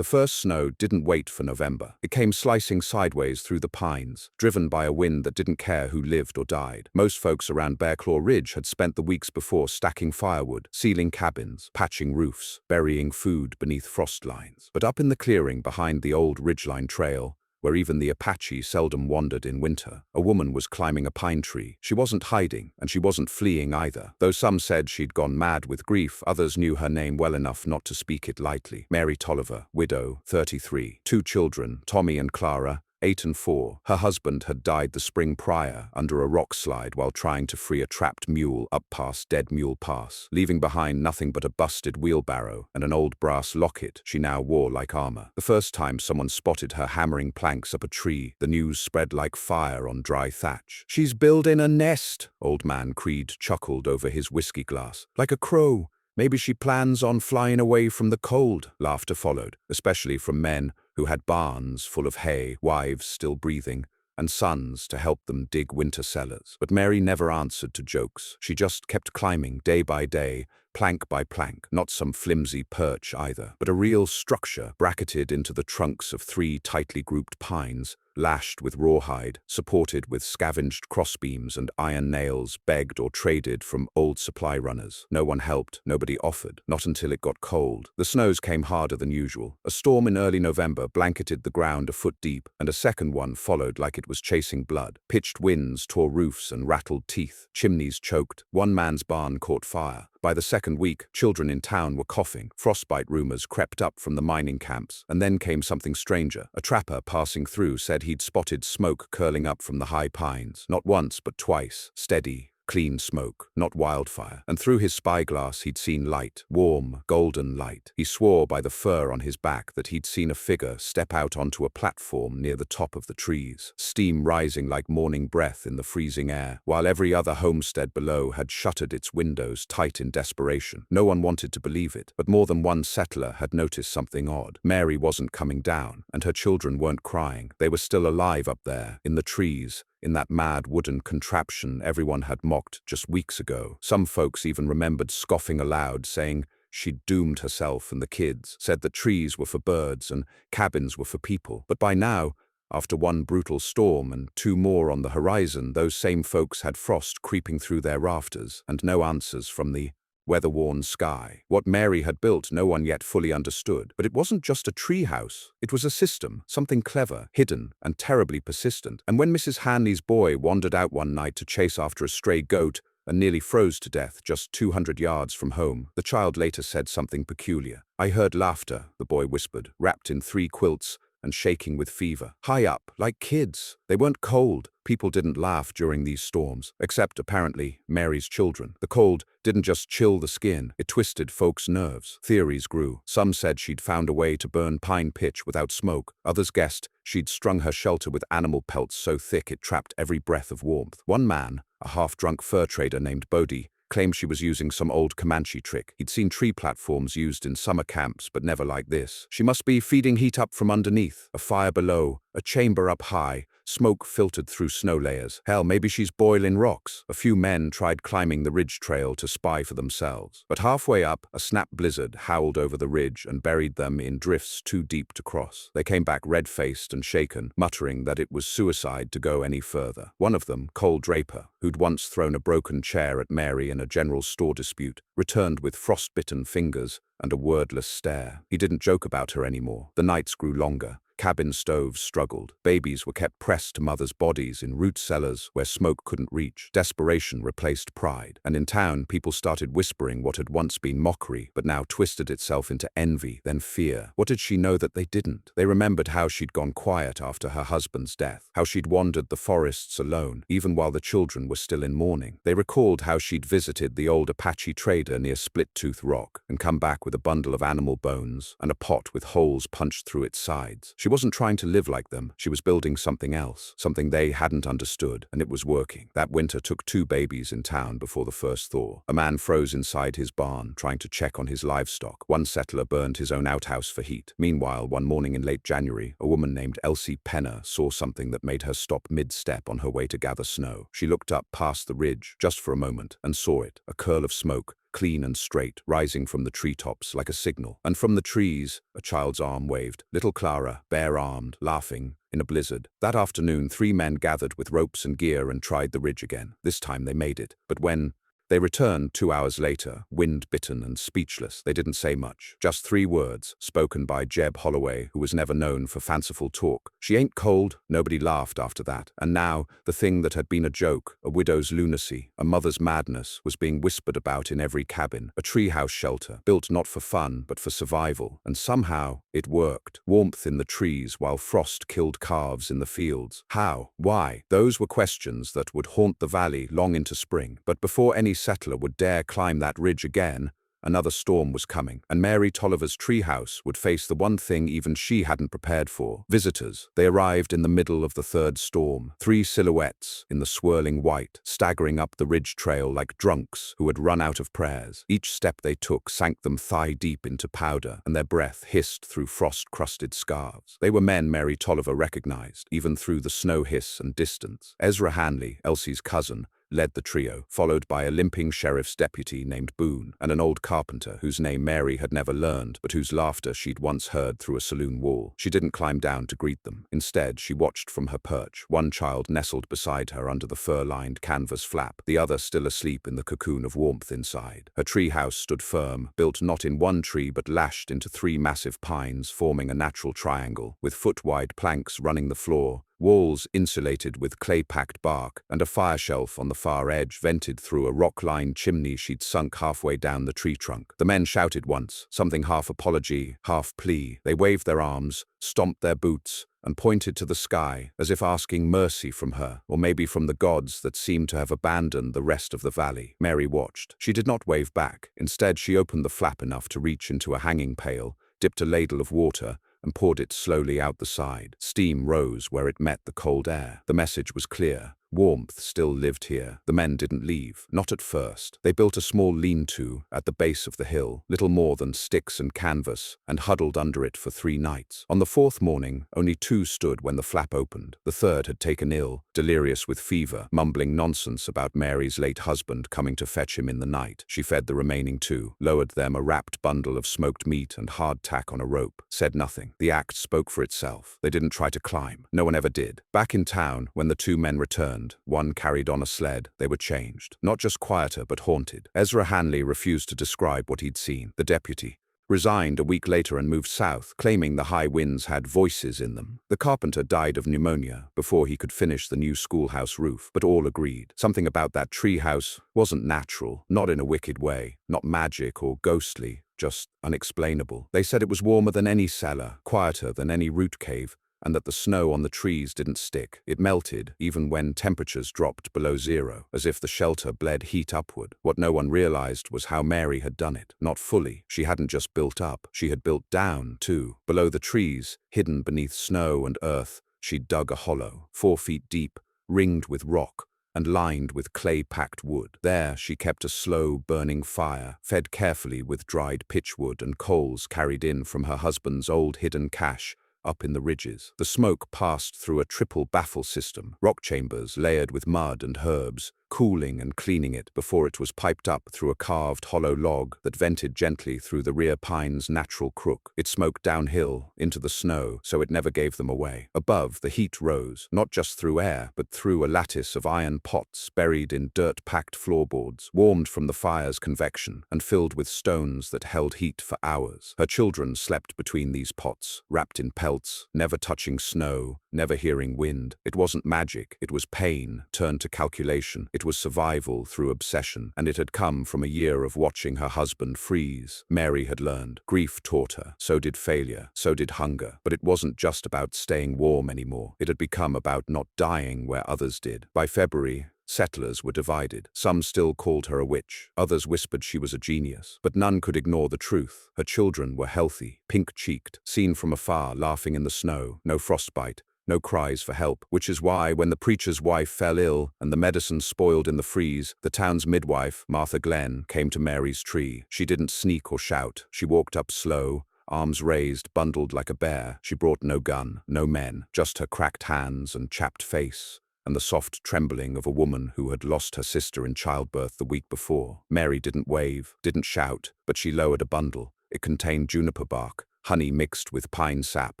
The first snow didn't wait for November. It came slicing sideways through the pines, driven by a wind that didn't care who lived or died. Most folks around Bearclaw Ridge had spent the weeks before stacking firewood, sealing cabins, patching roofs, burying food beneath frost lines. But up in the clearing behind the old ridgeline trail, where even the Apache seldom wandered in winter, a woman was climbing a pine tree. She wasn't hiding, and she wasn't fleeing either. Though some said she'd gone mad with grief, others knew her name well enough not to speak it lightly. Mary Tolliver, widow, 33. 2 children, Tommy and Clara, 8 and 4. Her husband had died the spring prior under a rock slide while trying to free a trapped mule up past Dead Mule Pass, leaving behind nothing but a busted wheelbarrow and an old brass locket she now wore like armor. The first time someone spotted her hammering planks up a tree, the news spread like fire on dry thatch. "She's building a nest," Old Man Creed chuckled over his whiskey glass. "Like a crow. Maybe she plans on flying away from the cold." Laughter followed, especially from men who had barns full of hay, wives still breathing, and sons to help them dig winter cellars. But Mary never answered to jokes. She just kept climbing day by day, plank by plank, not some flimsy perch either, but a real structure bracketed into the trunks of 3 tightly grouped pines, lashed with rawhide, supported with scavenged crossbeams and iron nails begged or traded from old supply runners. No one helped, nobody offered, not until it got cold. The snows came harder than usual. A storm in early November blanketed the ground a foot deep, and a second one followed like it was chasing blood. Pitched winds tore roofs and rattled teeth. Chimneys choked. One man's barn caught fire. By the second week, children in town were coughing. Frostbite rumors crept up from the mining camps, and then came something stranger. A trapper passing through said he'd spotted smoke curling up from the high pines. Not once, but twice. Steady, clean smoke, not wildfire. And through his spyglass he'd seen light, warm, golden light. He swore by the fur on his back that he'd seen a figure step out onto a platform near the top of the trees, steam rising like morning breath in the freezing air, while every other homestead below had shuttered its windows tight in desperation. No one wanted to believe it, but more than one settler had noticed something odd. Mary wasn't coming down, and her children weren't crying. They were still alive up there, in the trees, in that mad wooden contraption everyone had mocked just weeks ago. Some folks even remembered scoffing aloud, saying she'd doomed herself and the kids, said that trees were for birds and cabins were for people. But by now, after one brutal storm and 2 more on the horizon, those same folks had frost creeping through their rafters and no answers from the weather-worn sky. What Mary had built no one yet fully understood, but it wasn't just a treehouse. It was a system, something clever, hidden, and terribly persistent. And when Mrs. Hanley's boy wandered out one night to chase after a stray goat and nearly froze to death just 200 yards from home, the child later said something peculiar. "I heard laughter," the boy whispered, wrapped in 3 quilts and shaking with fever. "High up, like kids. They weren't cold. People didn't laugh during these storms, except, apparently, Mary's children. The cold didn't just chill the skin, it twisted folks' nerves. Theories grew. Some said she'd found a way to burn pine pitch without smoke. Others guessed she'd strung her shelter with animal pelts so thick it trapped every breath of warmth. One man, a half-drunk fur trader named Bodie, claimed she was using some old Comanche trick. He'd seen tree platforms used in summer camps, but never like this. She must be feeding heat up from underneath, a fire below, a chamber up high, smoke filtered through snow layers. Hell, maybe she's boiling rocks. A few men tried climbing the ridge trail to spy for themselves. But halfway up, a snap blizzard howled over the ridge and buried them in drifts too deep to cross. They came back red-faced and shaken, muttering that it was suicide to go any further. One of them, Cole Draper, who'd once thrown a broken chair at Mary in a general store dispute, returned with frostbitten fingers and a wordless stare. He didn't joke about her anymore. The nights grew longer. Cabin stoves struggled. Babies were kept pressed to mothers' bodies in root cellars where smoke couldn't reach. Desperation replaced pride. And in town, people started whispering what had once been mockery, but now twisted itself into envy, then fear. What did she know that they didn't? They remembered how she'd gone quiet after her husband's death, how she'd wandered the forests alone, even while the children were still in mourning. They recalled how she'd visited the old Apache trader near Split Tooth Rock and come back with a bundle of animal bones and a pot with holes punched through its sides. She wasn't trying to live like them. She was building something else, something they hadn't understood, and it was working. That winter took 2 babies in town before the first thaw. A man froze inside his barn, trying to check on his livestock. One settler burned his own outhouse for heat. Meanwhile, one morning in late January, a woman named Elsie Penner saw something that made her stop mid-step on her way to gather snow. She looked up past the ridge, just for a moment, and saw it, a curl of smoke, clean and straight, rising from the treetops like a signal. And from the trees, a child's arm waved. Little Clara, bare-armed, laughing, in a blizzard. That afternoon, 3 men gathered with ropes and gear and tried the ridge again. This time they made it. But when they returned 2 hours later, wind-bitten and speechless, they didn't say much. Just 3 words, spoken by Jeb Holloway, who was never known for fanciful talk. "She ain't cold." Nobody laughed after that. And now, the thing that had been a joke, a widow's lunacy, a mother's madness, was being whispered about in every cabin. A treehouse shelter, built not for fun, but for survival. And somehow, it worked. Warmth in the trees while frost killed calves in the fields. How? Why? Those were questions that would haunt the valley long into spring. But before any settler would dare climb that ridge again, another storm was coming, and Mary Tolliver's treehouse would face the one thing even she hadn't prepared for: visitors. They arrived in the middle of the third storm, 3 silhouettes in the swirling white, staggering up the ridge trail like drunks who had run out of prayers. Each step they took sank them thigh-deep into powder, and their breath hissed through frost-crusted scarves. They were men Mary Tolliver recognized, even through the snow hiss and distance. Ezra Hanley, Elsie's cousin, led the trio, followed by a limping sheriff's deputy named Boone, and an old carpenter whose name Mary had never learned, but whose laughter she'd once heard through a saloon wall. She didn't climb down to greet them. Instead, she watched from her perch, one child nestled beside her under the fur-lined canvas flap, the other still asleep in the cocoon of warmth inside. Her treehouse stood firm, built not in one tree but lashed into 3 massive pines, forming a natural triangle, with foot-wide planks running the floor, walls insulated with clay-packed bark, and a fire shelf on the far edge vented through a rock-lined chimney she'd sunk halfway down the tree trunk. The men shouted once, something half apology, half plea. They waved their arms, stomped their boots, and pointed to the sky, as if asking mercy from her, or maybe from the gods that seemed to have abandoned the rest of the valley. Mary watched. She did not wave back. Instead, she opened the flap enough to reach into a hanging pail, dipped a ladle of water, and poured it slowly out the side. Steam rose where it met the cold air. The message was clear. Warmth still lived here. The men didn't leave, not at first. They built a small lean-to at the base of the hill, little more than sticks and canvas, and huddled under it for 3 nights. On the 4th morning, only 2 stood when the flap opened. The 3rd had taken ill, delirious with fever, mumbling nonsense about Mary's late husband coming to fetch him in the night. She fed the remaining 2, lowered them a wrapped bundle of smoked meat and hardtack on a rope, said nothing. The act spoke for itself. They didn't try to climb. No one ever did. Back in town, when the 2 men returned, one carried on a sled, they were changed. Not just quieter, but haunted. Ezra Hanley refused to describe what he'd seen. The deputy resigned a week later and moved south, claiming the high winds had voices in them. The carpenter died of pneumonia before he could finish the new schoolhouse roof, but all agreed. Something about that treehouse wasn't natural, not in a wicked way, not magic or ghostly, just unexplainable. They said it was warmer than any cellar, quieter than any root cave, and that the snow on the trees didn't stick. It melted, even when temperatures dropped below 0, as if the shelter bled heat upward. What no one realized was how Mary had done it. Not fully. She hadn't just built up, she had built down, too. Below the trees, hidden beneath snow and earth, she'd dug a hollow, 4 feet deep, ringed with rock, and lined with clay-packed wood. There she kept a slow, burning fire, fed carefully with dried pitchwood and coals carried in from her husband's old hidden cache, up in the ridges. The smoke passed through a triple baffle system, rock chambers layered with mud and herbs, cooling and cleaning it before it was piped up through a carved hollow log that vented gently through the rear pine's natural crook. It smoked downhill, into the snow, so it never gave them away. Above, the heat rose, not just through air, but through a lattice of iron pots buried in dirt-packed floorboards, warmed from the fire's convection, and filled with stones that held heat for hours. Her children slept between these pots, wrapped in pelts, never touching snow, never hearing wind. It wasn't magic, it was pain, turned to calculation. It was survival through obsession, and it had come from a year of watching her husband freeze. Mary had learned. Grief taught her. So did failure. So did hunger. But it wasn't just about staying warm anymore. It had become about not dying where others did. By February, settlers were divided. Some still called her a witch. Others whispered she was a genius. But none could ignore the truth. Her children were healthy, pink-cheeked, seen from afar, laughing in the snow. No frostbite. No cries for help, which is why when the preacher's wife fell ill and the medicine spoiled in the freeze, the town's midwife, Martha Glenn, came to Mary's tree. She didn't sneak or shout. She walked up slow, arms raised, bundled like a bear. She brought no gun, no men, just her cracked hands and chapped face. and the soft trembling of a woman who had lost her sister in childbirth the week before. Mary didn't wave, didn't shout, but she lowered a bundle. It contained juniper bark, honey mixed with pine sap,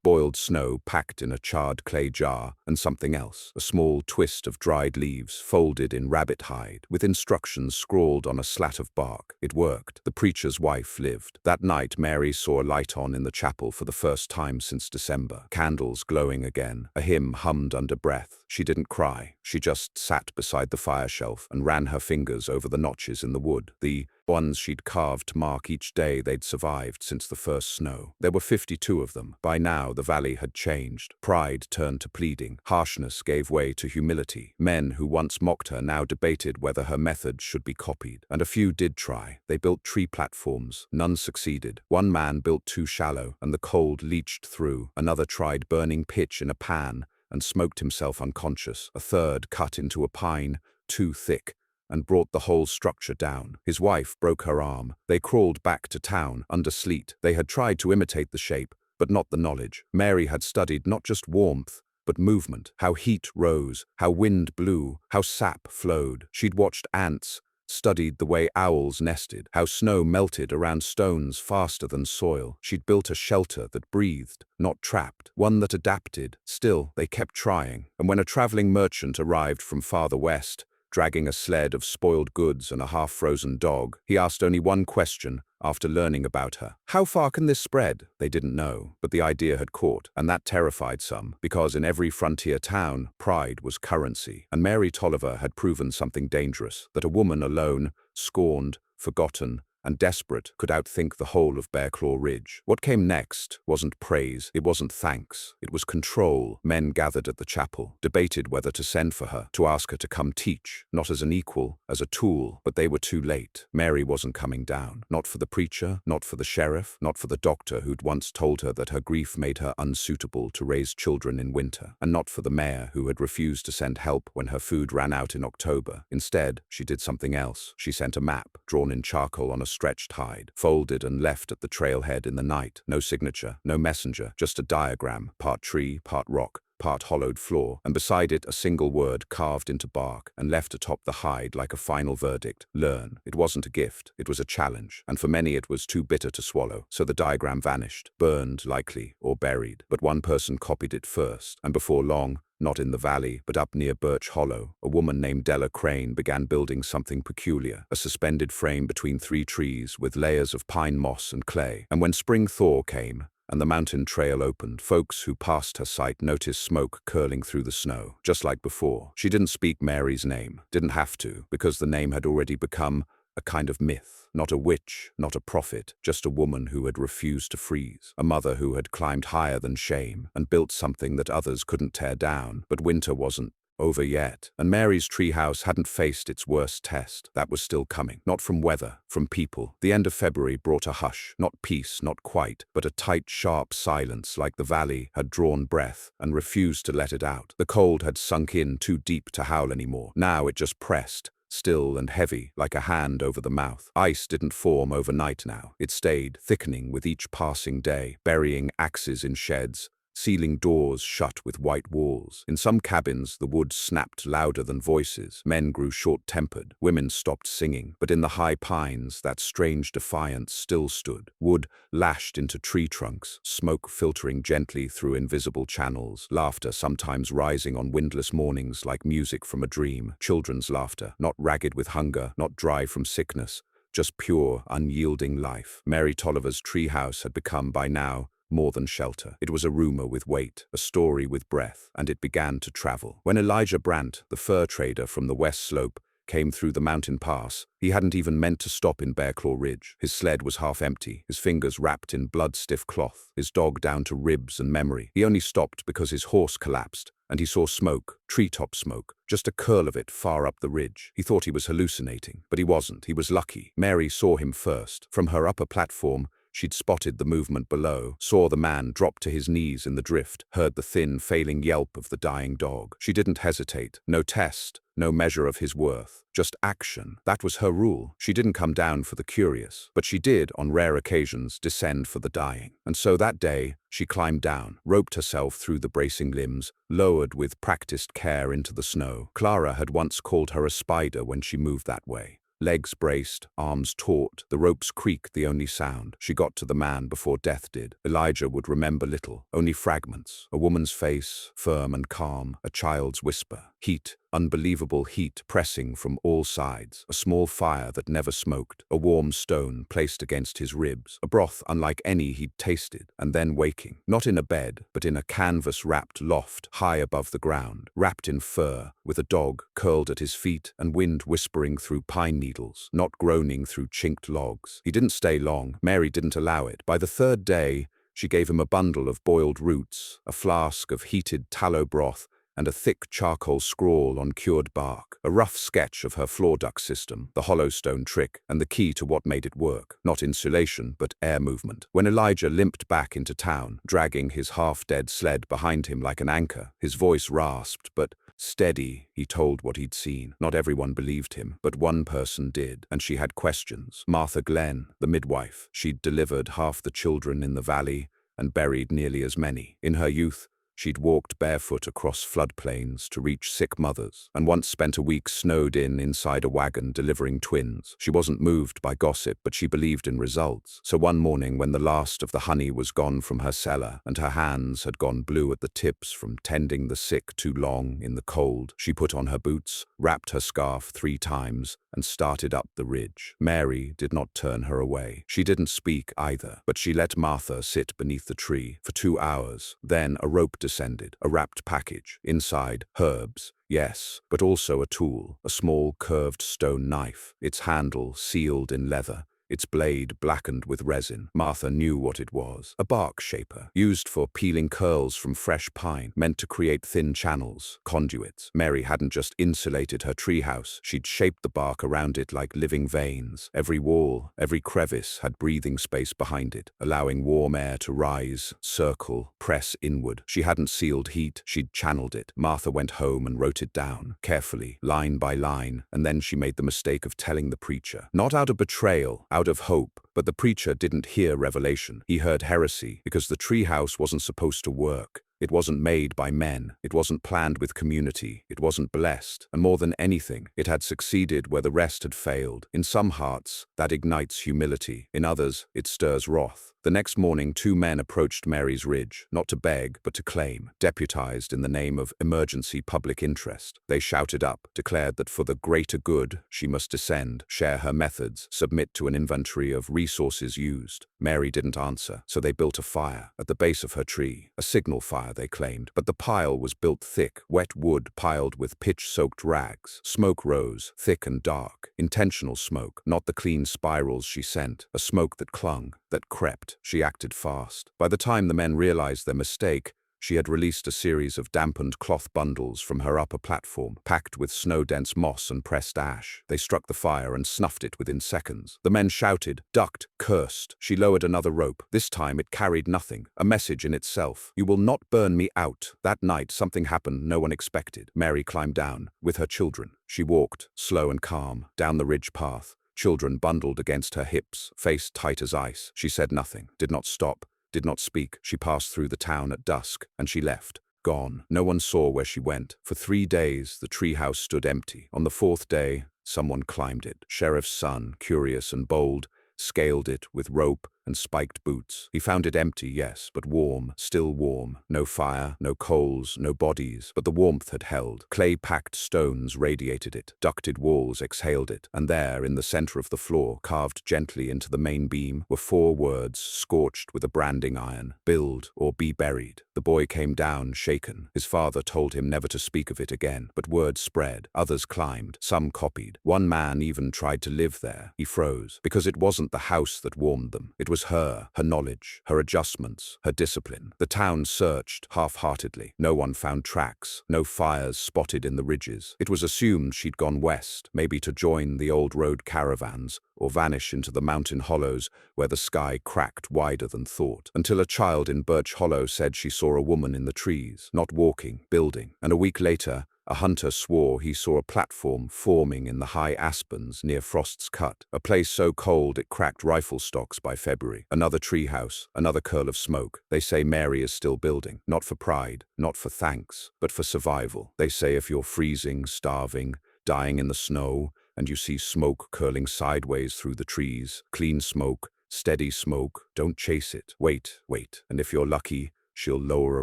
boiled snow packed in a charred clay jar, and something else, a small twist of dried leaves folded in rabbit hide, with instructions scrawled on a slat of bark. It worked. The preacher's wife lived. That night, Mary saw a light on in the chapel for the first time since December, candles glowing again, a hymn hummed under breath. She didn't cry. She just sat beside the fire shelf and ran her fingers over the notches in the wood, the ones she'd carved to mark each day they'd survived since the first snow. There were 52 of them. By now, the valley had changed. Pride turned to pleading. Harshness gave way to humility. Men who once mocked her now debated whether her methods should be copied. And a few did try. They built tree platforms. None succeeded. One man built too shallow, and the cold leached through. Another tried burning pitch in a pan and smoked himself unconscious. A third cut into a pine, too thick, and brought the whole structure down. His wife broke her arm. They crawled back to town, under sleet. They had tried to imitate the shape, but not the knowledge. Mary had studied not just warmth, but movement, how heat rose, how wind blew, how sap flowed. She'd watched ants, studied the way owls nested, how snow melted around stones faster than soil. She'd built a shelter that breathed, not trapped, one that adapted. Still, they kept trying. And when a traveling merchant arrived from farther west, dragging a sled of spoiled goods and a half-frozen dog, he asked only one question after learning about her. How far can this spread? They didn't know, but the idea had caught, and that terrified some, because in every frontier town, pride was currency. And Mary Tolliver had proven something dangerous, that a woman alone, scorned, forgotten, and desperate, could outthink the whole of Bear Claw Ridge. What came next wasn't praise, it wasn't thanks, it was control. Men gathered at the chapel, debated whether to send for her, to ask her to come teach, not as an equal, as a tool, but they were too late. Mary wasn't coming down, not for the preacher, not for the sheriff, not for the doctor who'd once told her that her grief made her unsuitable to raise children in winter, and not for the mayor who had refused to send help when her food ran out in October. Instead, she did something else. She sent a map, drawn in charcoal on a stretched hide, folded and left at the trailhead in the night. No signature, no messenger, just a diagram, part tree, part rock, part hollowed floor, and beside it a single word carved into bark and left atop the hide like a final verdict: learn. It wasn't a gift, it was a challenge, and for many it was too bitter to swallow, so the diagram vanished, burned likely, or buried. But one person copied it first, and before long, not in the valley, but up near Birch Hollow, a woman named Della Crane began building something peculiar, a suspended frame between 3 trees with layers of pine moss and clay. And when spring thaw came, and the mountain trail opened, folks who passed her site noticed smoke curling through the snow, just like before. She didn't speak Mary's name, didn't have to, because the name had already become a kind of myth. Not a witch, not a prophet, just a woman who had refused to freeze, a mother who had climbed higher than shame and built something that others couldn't tear down. But winter wasn't over yet, and Mary's treehouse hadn't faced its worst test. That was still coming, not from weather, from people. The end of February brought a hush, not peace, not quite, but a tight, sharp silence, like the valley had drawn breath and refused to let it out. The cold had sunk in too deep to howl anymore. Now it just pressed, still and heavy, like a hand over the mouth. Ice didn't form overnight now. It stayed, thickening with each passing day, burying axes in sheds, sealing doors shut with white walls. In some cabins, the wood snapped louder than voices. Men grew short-tempered. Women stopped singing. But in the high pines, that strange defiance still stood. Wood lashed into tree trunks, smoke filtering gently through invisible channels, laughter sometimes rising on windless mornings like music from a dream. Children's laughter, not ragged with hunger, not dry from sickness, just pure, unyielding life. Mary Tolliver's treehouse had become, by now, more than shelter. It was a rumor with weight, a story with breath, and it began to travel. When Elijah Brandt, the fur trader from the west slope, came through the mountain pass, he hadn't even meant to stop in Bear Claw Ridge. His sled was half empty, his fingers wrapped in blood-stiff cloth, his dog down to ribs and memory. He only stopped because his horse collapsed, and he saw smoke, treetop smoke, just a curl of it far up the ridge. He thought he was hallucinating, but he wasn't. He was lucky. Mary saw him first. From her upper platform, She'd spotted the movement below, saw the man drop to his knees in the drift, heard the thin, failing yelp of the dying dog. She didn't hesitate. No test, no measure of his worth. Just action. That was her rule. She didn't come down for the curious, but she did, on rare occasions, descend for the dying. And so that day, she climbed down, roped herself through the bracing limbs, lowered with practiced care into the snow. Clara had once called her a spider when she moved that way. Legs braced, arms taut, the ropes creaked the only sound. She got to the man before death did. Elijah would remember little, only fragments. A woman's face, firm and calm, a child's whisper. Heat, unbelievable heat pressing from all sides. A small fire that never smoked. A warm stone placed against his ribs. A broth unlike any he'd tasted. And then waking. Not in a bed, but in a canvas-wrapped loft, high above the ground, wrapped in fur, with a dog curled at his feet and wind whispering through pine needles, not groaning through chinked logs. He didn't stay long. Mary didn't allow it. By the third day, she gave him a bundle of boiled roots, a flask of heated tallow broth, and a thick charcoal scrawl on cured bark, a rough sketch of her floor duct system, the hollow stone trick, and the key to what made it work. Not insulation, but air movement. When Elijah limped back into town, dragging his half-dead sled behind him like an anchor, his voice rasped, but steady, he told what he'd seen. Not everyone believed him, but one person did, and she had questions. Martha Glenn, the midwife. She'd delivered half the children in the valley and buried nearly as many. In her youth, she'd walked barefoot across floodplains to reach sick mothers, and once spent a week snowed in inside a wagon delivering twins. She wasn't moved by gossip, but she believed in results. So one morning, when the last of the honey was gone from her cellar, and her hands had gone blue at the tips from tending the sick too long in the cold, she put on her boots, wrapped her scarf 3 times, and started up the ridge. Mary did not turn her away. She didn't speak either, but she let Martha sit beneath the tree for 2 hours. Then a rope descended, a wrapped package. Inside, herbs. Yes, but also a tool, a small curved stone knife, its handle sealed in leather, its blade blackened with resin. Martha knew what it was. A bark shaper, used for peeling curls from fresh pine, meant to create thin channels, conduits. Mary hadn't just insulated her treehouse, she'd shaped the bark around it like living veins. Every wall, every crevice had breathing space behind it, allowing warm air to rise, circle, press inward. She hadn't sealed heat, she'd channeled it. Martha went home and wrote it down, carefully, line by line, and then she made the mistake of telling the preacher. Not out of betrayal, out of hope, but the preacher didn't hear revelation. He heard heresy, because the treehouse wasn't supposed to work. It wasn't made by men. It wasn't planned with community. It wasn't blessed. And more than anything, it had succeeded where the rest had failed. In some hearts, that ignites humility. In others, it stirs wrath. The next morning, 2 men approached Mary's ridge, not to beg, but to claim, deputized in the name of emergency public interest. They shouted up, declared that for the greater good, she must descend, share her methods, submit to an inventory of resources used. Mary didn't answer, so they built a fire at the base of her tree, a signal fire, they claimed, but the pile was built thick, wet wood piled with pitch-soaked rags. Smoke rose, thick and dark, intentional smoke, not the clean spirals she sent, a smoke that clung, that crept. She acted fast. By the time the men realized their mistake, she had released a series of dampened cloth bundles from her upper platform, packed with snow-dense moss and pressed ash. They struck the fire and snuffed it within seconds. The men shouted, ducked, cursed. She lowered another rope. This time it carried nothing, a message in itself. You will not burn me out. That night something happened no one expected. Mary climbed down, with her children. She walked, slow and calm, down the ridge path. Children bundled against her hips, face tight as ice. She said nothing, did not stop, did not speak. She passed through the town at dusk, and she left, gone. No one saw where she went. For 3 days, the treehouse stood empty. On the 4th day, someone climbed it. Sheriff's son, curious and bold, scaled it with rope and spiked boots. He found it empty, yes, but warm, still warm. No fire, no coals, no bodies, but the warmth had held. Clay-packed stones radiated it, ducted walls exhaled it, and there, in the center of the floor, carved gently into the main beam, were 4 words, scorched with a branding iron: build or be buried. The boy came down, shaken. His father told him never to speak of it again, but word spread. Others climbed, some copied. One man even tried to live there. He froze, because it wasn't the house that warmed them. It was her knowledge, her adjustments, her discipline. The town searched half-heartedly. No one found tracks, no fires spotted in the ridges. It was assumed she'd gone west, maybe to join the old road caravans, or vanish into the mountain hollows where the sky cracked wider than thought, until a child in Birch Hollow said she saw a woman in the trees, not walking, building. And a week later, a hunter swore he saw a platform forming in the high aspens near Frost's Cut, a place so cold it cracked rifle stocks by February. Another treehouse, another curl of smoke. They say Mary is still building, not for pride, not for thanks, but for survival. They say if you're freezing, starving, dying in the snow, and you see smoke curling sideways through the trees, clean smoke, steady smoke, don't chase it. Wait, and if you're lucky, she'll lower a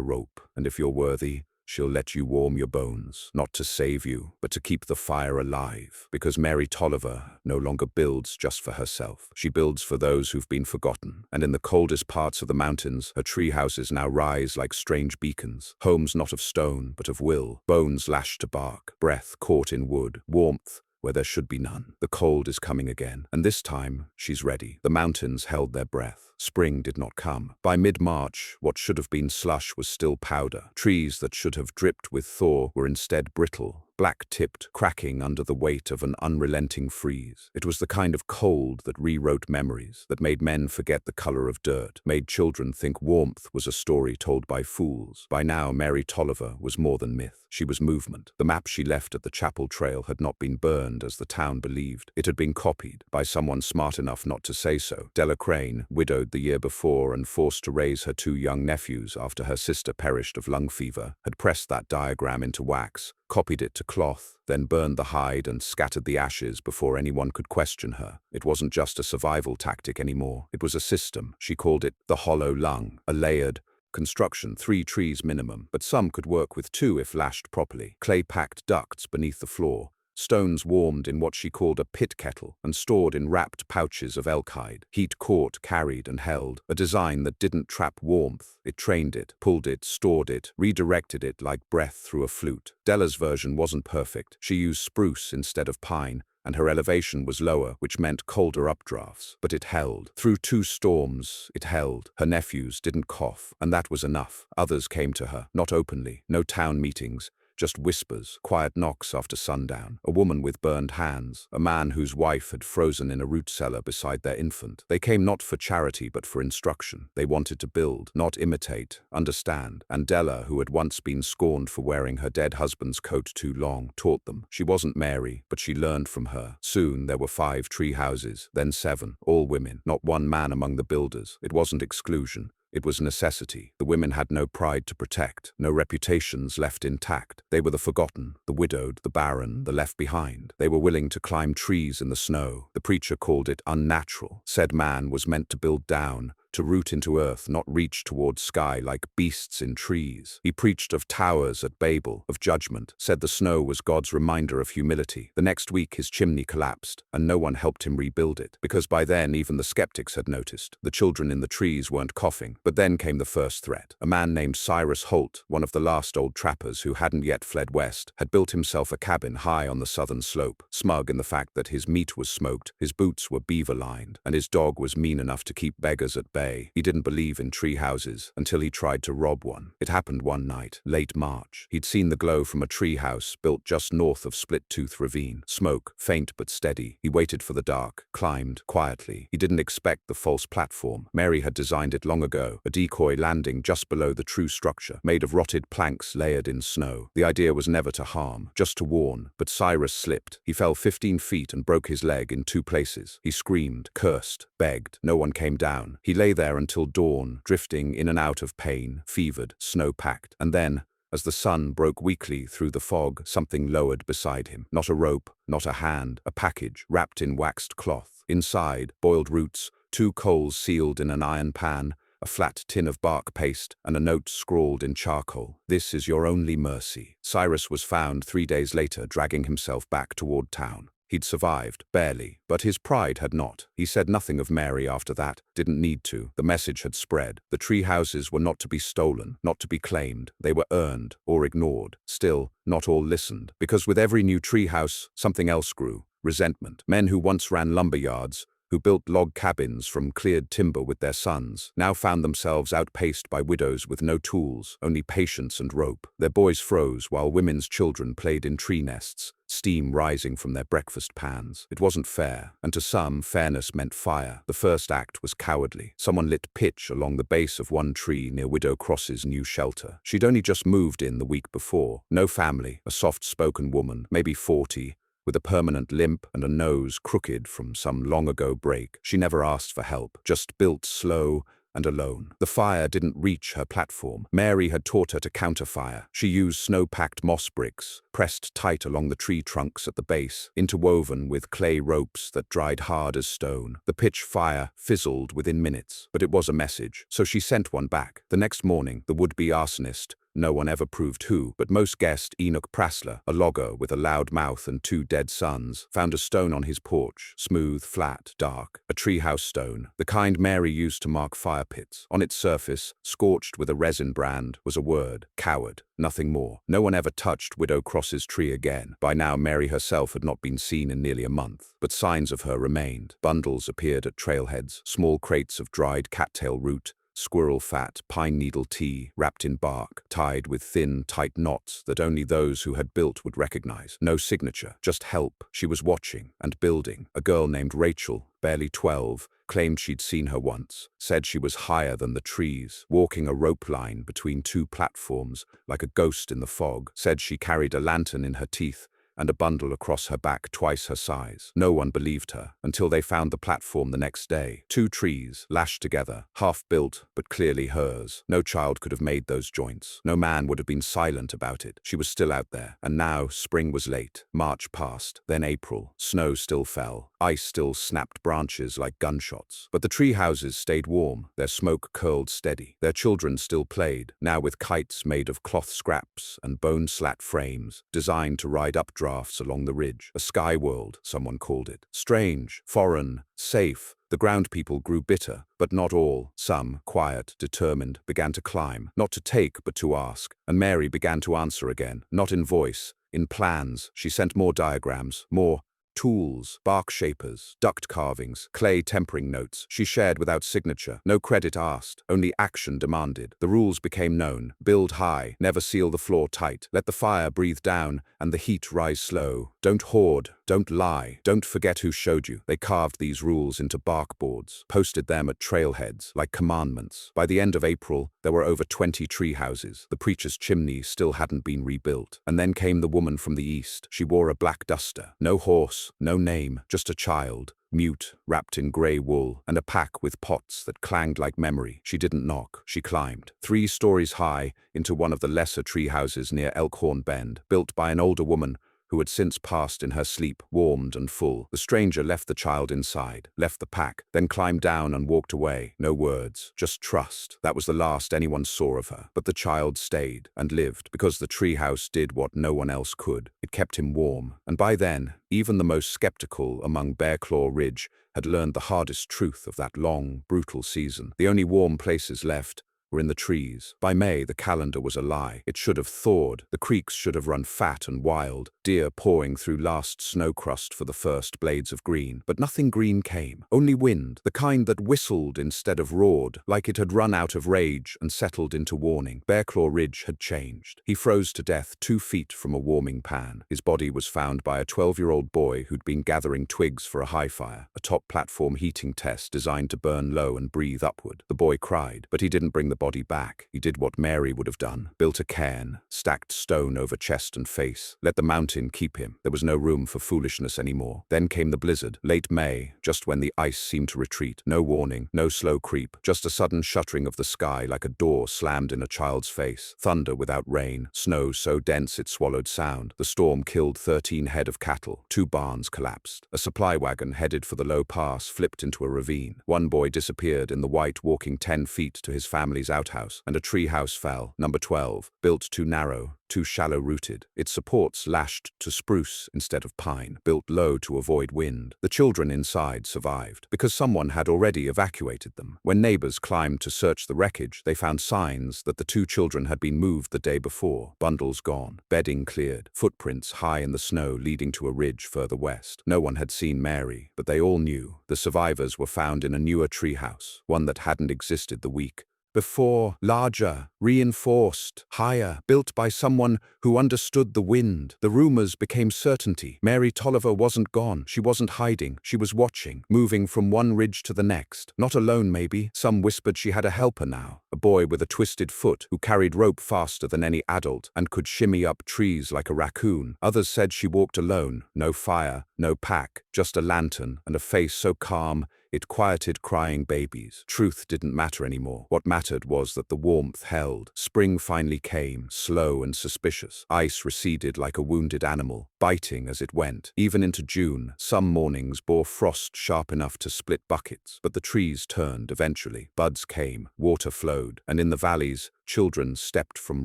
rope, and if you're worthy, she'll let you warm your bones, not to save you, but to keep the fire alive. Because Mary Tolliver no longer builds just for herself. She builds for those who've been forgotten. And in the coldest parts of the mountains, her tree houses now rise like strange beacons. Homes not of stone, but of will. Bones lashed to bark, breath caught in wood, warmth where there should be none. The cold is coming again, and this time she's ready. The mountains held their breath. Spring did not come. By mid-March, what should have been slush was still powder. Trees that should have dripped with thaw were instead brittle, black-tipped, cracking under the weight of an unrelenting freeze. It was the kind of cold that rewrote memories, that made men forget the color of dirt, made children think warmth was a story told by fools. By now, Mary Tolliver was more than myth. She was movement. The map she left at the chapel trail had not been burned as the town believed. It had been copied by someone smart enough not to say so. Della Crane, widowed the year before and forced to raise her 2 young nephews after her sister perished of lung fever, had pressed that diagram into wax, copied it to cloth, then burned the hide and scattered the ashes before anyone could question her. It wasn't just a survival tactic anymore. It was a system. She called it the hollow lung, a layered construction, 3 trees minimum, but some could work with 2 if lashed properly. Clay-packed ducts beneath the floor, stones warmed in what she called a pit kettle and stored in wrapped pouches of elk hide. Heat caught, carried, and held. A design that didn't trap warmth. It trained it, pulled it, stored it, redirected it like breath through a flute. Della's version wasn't perfect. She used spruce instead of pine, and her elevation was lower, which meant colder updrafts. But it held. Through 2 storms, it held. Her nephews didn't cough, and that was enough. Others came to her, not openly, no town meetings, just whispers, quiet knocks after sundown. A woman with burned hands, a man whose wife had frozen in a root cellar beside their infant. They came not for charity but for instruction. They wanted to build, not imitate, understand. And Della, who had once been scorned for wearing her dead husband's coat too long, taught them. She wasn't Mary, but she learned from her. Soon there were 5 tree houses, then 7, all women, not one man among the builders. It wasn't exclusion. It was necessity. The women had no pride to protect, no reputations left intact. They were the forgotten, the widowed, the barren, the left behind. They were willing to climb trees in the snow. The preacher called it unnatural. Said man was meant to build down, to root into earth, not reach toward sky like beasts in trees. He preached of towers at Babel, of judgment, said the snow was God's reminder of humility. The next week his chimney collapsed, and no one helped him rebuild it, because by then even the skeptics had noticed. The children in the trees weren't coughing. But then came the first threat. A man named Cyrus Holt, one of the last old trappers who hadn't yet fled west, had built himself a cabin high on the southern slope, smug in the fact that his meat was smoked, his boots were beaver-lined, and his dog was mean enough to keep beggars at bay. He didn't believe in tree houses until he tried to rob one. It happened one night, late March. He'd seen the glow from a tree house built just north of Split Tooth Ravine. Smoke, faint but steady. He waited for the dark, climbed quietly. He didn't expect the false platform. Mary had designed it long ago, a decoy landing just below the true structure, made of rotted planks layered in snow. The idea was never to harm, just to warn. But Cyrus slipped. He fell 15 feet and broke his leg in 2 places. He screamed, cursed, begged. No one came down. He lay there until dawn, drifting in and out of pain, fevered, snow-packed. And then, as the sun broke weakly through the fog, something lowered beside him. Not a rope, not a hand, a package wrapped in waxed cloth. Inside, boiled roots, 2 coals sealed in an iron pan, a flat tin of bark paste, and a note scrawled in charcoal. This is your only mercy. Cyrus was found 3 days later, dragging himself back toward town. He'd survived, barely, but his pride had not. He said nothing of Mary after that, didn't need to. The message had spread. The tree houses were not to be stolen, not to be claimed. They were earned or ignored. Still, not all listened, because with every new tree house, something else grew. Resentment. Men who once ran lumber yards, who built log cabins from cleared timber with their sons, now found themselves outpaced by widows with no tools, only patience and rope. Their boys froze while women's children played in tree nests, steam rising from their breakfast pans. It wasn't fair, and to some, fairness meant fire. The first act was cowardly. Someone lit pitch along the base of one tree near Widow Cross's new shelter. She'd only just moved in the week before. No family, a soft-spoken woman, maybe 40, with a permanent limp and a nose crooked from some long-ago break. She never asked for help, just built slow and alone. The fire didn't reach her platform. Mary had taught her to counterfire. She used snow-packed moss bricks, pressed tight along the tree trunks at the base, interwoven with clay ropes that dried hard as stone. The pitch fire fizzled within minutes, but it was a message, so she sent one back. The next morning, the would-be arsonist, no one ever proved who, but most guessed Enoch Prassler, a logger with a loud mouth and 2 dead sons, found a stone on his porch, smooth, flat, dark, a treehouse stone, the kind Mary used to mark fire pits. On its surface, scorched with a resin brand, was a word: coward, nothing more. No one ever touched Widow Cross's tree again. By now, Mary herself had not been seen in nearly a month, but signs of her remained. Bundles appeared at trailheads, small crates of dried cattail root, squirrel fat, pine needle tea, wrapped in bark, tied with thin, tight knots that only those who had built would recognize. No signature, just help. She was watching and building. A girl named Rachel, barely 12, claimed she'd seen her once, said she was higher than the trees, walking a rope line between 2 platforms, like a ghost in the fog, said she carried a lantern in her teeth and a bundle across her back twice her size. No one believed her, until they found the platform the next day. 2 trees, lashed together, half-built, but clearly hers. No child could have made those joints. No man would have been silent about it. She was still out there. And now, spring was late. March passed, then April. Snow still fell. Ice still snapped branches like gunshots. But the tree houses stayed warm. Their smoke curled steady. Their children still played, now with kites made of cloth scraps and bone-slat frames, designed to ride up drafts along the ridge. A sky world, someone called it. Strange, foreign, safe. The ground people grew bitter, but not all. Some, quiet, determined, began to climb, not to take but to ask. And Mary began to answer again, not in voice, in plans. She sent more diagrams, more tools, bark shapers, duct carvings, clay tempering notes. She shared without signature. No credit asked, only action demanded. The rules became known. Build high, never seal the floor tight, let the fire breathe down and the heat rise slow. Don't hoard, don't lie, don't forget who showed you. They carved these rules into bark boards, posted them at trailheads like commandments. By the end of April, there were over 20 tree houses. The preacher's chimney still hadn't been rebuilt. And then came the woman from the east. She wore a black duster. No horse, no name, just a child, mute, wrapped in grey wool, and a pack with pots that clanged like memory. She didn't knock. She climbed, 3 stories high, into one of the lesser tree houses near Elkhorn Bend, built by an older woman who had since passed in her sleep, warmed and full. The stranger left the child inside, left the pack, then climbed down and walked away. No words, just trust. That was the last anyone saw of her. But the child stayed and lived, because the treehouse did what no one else could. It kept him warm. And by then, even the most skeptical among Bearclaw Ridge had learned the hardest truth of that long, brutal season. The only warm places left were in the trees. By May, the calendar was a lie. It should have thawed. The creeks should have run fat and wild, deer pawing through last snow crust for the first blades of green. But nothing green came. Only wind, the kind that whistled instead of roared, like it had run out of rage and settled into warning. Bearclaw Ridge had changed. He froze to death 2 feet from a warming pan. His body was found by a 12-year-old boy who'd been gathering twigs for a high fire, a top platform heating test designed to burn low and breathe upward. The boy cried, but he didn't bring the body back. He did what Mary would have done, built a cairn, stacked stone over chest and face, let the mountain keep him. There was no room for foolishness anymore. Then came the blizzard, late May, just when the ice seemed to retreat. No warning, no slow creep, just a sudden shuttering of the sky like a door slammed in a child's face. Thunder without rain, snow so dense it swallowed sound. The storm killed 13 head of cattle. 2 barns collapsed. A supply wagon headed for the low pass flipped into a ravine. One boy disappeared in the white, walking 10 feet to his family's outhouse, and a treehouse fell. Number 12, built too narrow, too shallow-rooted. Its supports lashed to spruce instead of pine, built low to avoid wind. The children inside survived, because someone had already evacuated them. When neighbors climbed to search the wreckage, they found signs that the two children had been moved the day before. Bundles gone, bedding cleared, footprints high in the snow leading to a ridge further west. No one had seen Mary, but they all knew. The survivors were found in a newer treehouse, one that hadn't existed the week before, larger, reinforced, higher, built by someone who understood the wind. The rumors became certainty. Mary Tolliver wasn't gone. She wasn't hiding. She was watching, moving from one ridge to the next. Not alone, maybe. Some whispered she had a helper now, a boy with a twisted foot who carried rope faster than any adult and could shimmy up trees like a raccoon. Others said she walked alone. No fire, no pack, just a lantern and a face so calm it quieted crying babies. Truth didn't matter anymore. What mattered was that the warmth held. Spring finally came, slow and suspicious. Ice receded like a wounded animal, biting as it went. Even into June, some mornings bore frost sharp enough to split buckets. But the trees turned eventually. Buds came, water flowed, and in the valleys, children stepped from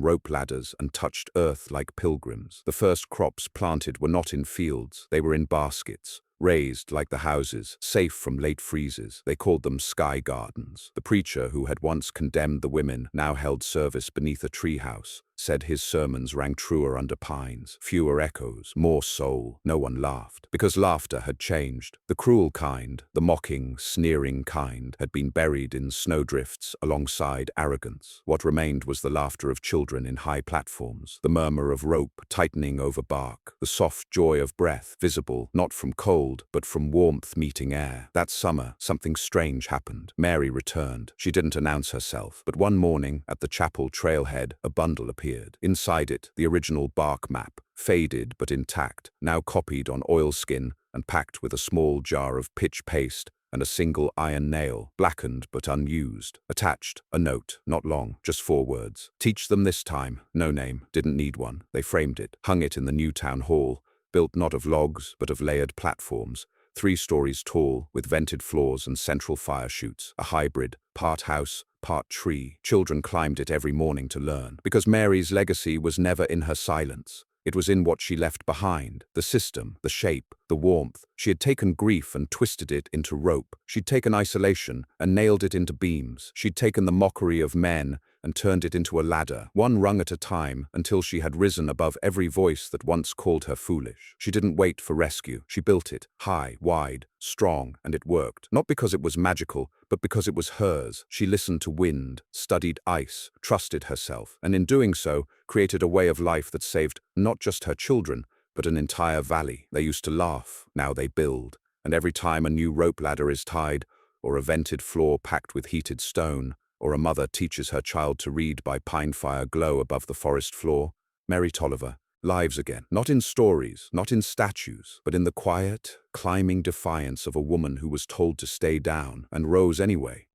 rope ladders and touched earth like pilgrims. The first crops planted were not in fields. They were in baskets, raised like the houses, safe from late freezes. They called them sky gardens. The preacher who had once condemned the women now held service beneath a treehouse, said his sermons rang truer under pines, fewer echoes, more soul. No one laughed, because laughter had changed. The cruel kind, the mocking, sneering kind, had been buried in snowdrifts alongside arrogance. What remained was the laughter of children in high platforms, the murmur of rope tightening over bark, the soft joy of breath, visible not from cold, but from warmth meeting air. That summer, something strange happened. Mary returned. She didn't announce herself, but one morning, at the chapel trailhead, a bundle appeared. Inside it, the original bark map, faded but intact, now copied on oilskin and packed with a small jar of pitch paste and a single iron nail, blackened but unused. Attached, a note, not long, just 4 words. Teach them this time. No name, didn't need one. They framed it, hung it in the new town hall, built not of logs but of layered platforms, 3 stories tall, with vented floors and central fire chutes, a hybrid, part house, part tree. Children climbed it every morning to learn, because Mary's legacy was never in her silence. It was in what she left behind, the system, the shape, the warmth. She had taken grief and twisted it into rope. She'd taken isolation and nailed it into beams. She'd taken the mockery of men and turned it into a ladder, one rung at a time, until she had risen above every voice that once called her foolish. She didn't wait for rescue. She built it, high, wide, strong, and it worked. Not because it was magical, but because it was hers. She listened to wind, studied ice, trusted herself, and in doing so, created a way of life that saved not just her children, but an entire valley. They used to laugh, now they build. And every time a new rope ladder is tied, or a vented floor packed with heated stone, or a mother teaches her child to read by pine fire glow above the forest floor, Mary Tolliver lives again. Not in stories, not in statues, but in the quiet, climbing defiance of a woman who was told to stay down and rose anyway.